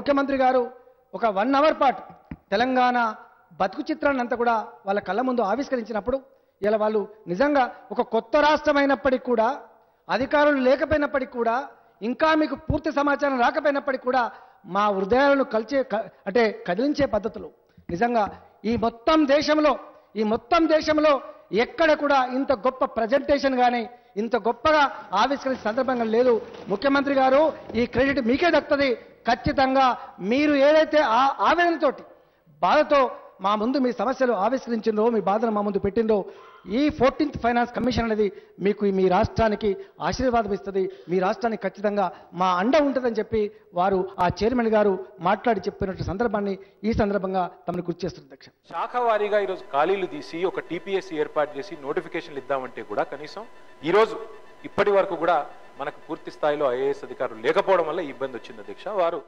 ముఖ్యమంత్రి గారు ఒక 1 అవర్ పాటు తెలంగాణ బతుకు చిత్రాన్ని అంతా కూడా వాళ్ళ కళ్ళ ముందు ఆవిష్కరించినప్పుడు ఇలా వాళ్ళు నిజంగా ఒక కొత్త రాష్ట్రం అయినప్పటికీ కూడా అధికారులు లేకపోయినప్పటికీ కూడా ఇంకా మీకు పూర్తి సమాచారం రాకపోయినప్పటికీ కూడా మా హృదయాలను కదిలించే పద్ధతులు నిజంగా ఈ మొత్తం దేశంలో ఎక్కడ కూడా ఇంత గొప్ప ప్రజెంటేషన్ కానీ ఇంత గొప్పగా ఆవిష్కరించిన సందర్భంగా లేదు. ముఖ్యమంత్రి గారు ఈ క్రెడిట్ మీకే దక్కుతుంది. ఖచ్చితంగా మీరు ఏదైతే ఆవేదనతోటి బాధతో మా ముందు మీ సమస్యలు ఆవిష్కరించిందో మీ బాధను మా ముందు పెట్టిందో ఈ 14th ఫైనాన్స్ కమిషన్ అనేది మీకు మీ రాష్ట్రానికి ఆశీర్వాదం ఇస్తుంది. మీ రాష్ట్రానికి ఖచ్చితంగా మా అండ ఉంటుందని చెప్పి వారు ఆ చైర్మన్ గారు మాట్లాడి చెప్పినట్టు సందర్భాన్ని ఈ సందర్భంగా తమను గుర్తు చేస్తున్నారు. అధ్యక్ష, శాఖ వారీగా ఈరోజు ఖాళీలు తీసి ఒక టీపీఎస్సీ ఏర్పాటు చేసి నోటిఫికేషన్లు ఇద్దామంటే కూడా కనీసం ఈరోజు ఇప్పటి వరకు కూడా మనకు పూర్తి స్థాయిలో ఐఏఎస్ అధికారులు లేకపోవడం వల్ల ఇబ్బంది వచ్చింది. అధ్యక్ష, వారు